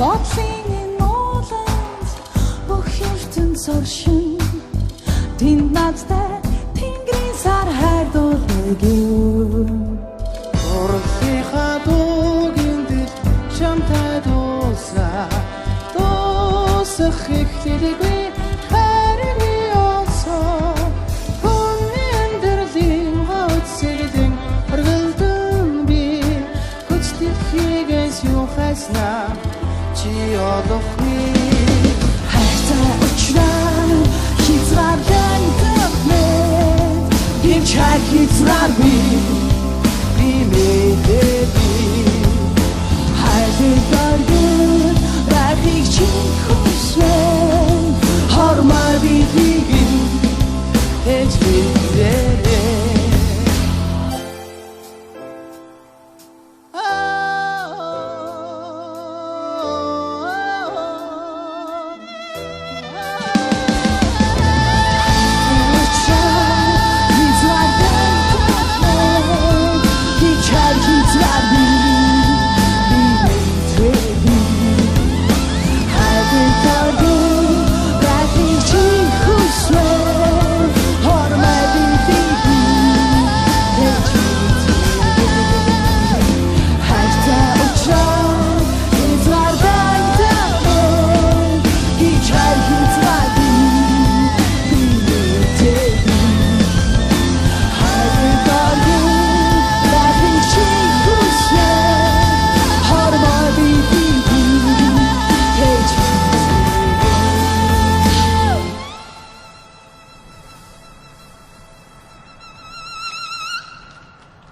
бодлын ууланд бүх ертөнц оршин тэнд надтай тэнгэрийн сар хайрдуулдаг юм. Уралдынхаа дуугиндэл чамтай дуусах эхлэлгүй хайрны олсон хүний амьдралын гоцлон өргөлдөн би хүчтэйгээс юу хайснаа чи олохны хайртай учраа хязгаарлан төгмөд гинч хайр хязгааргүй би мэдээ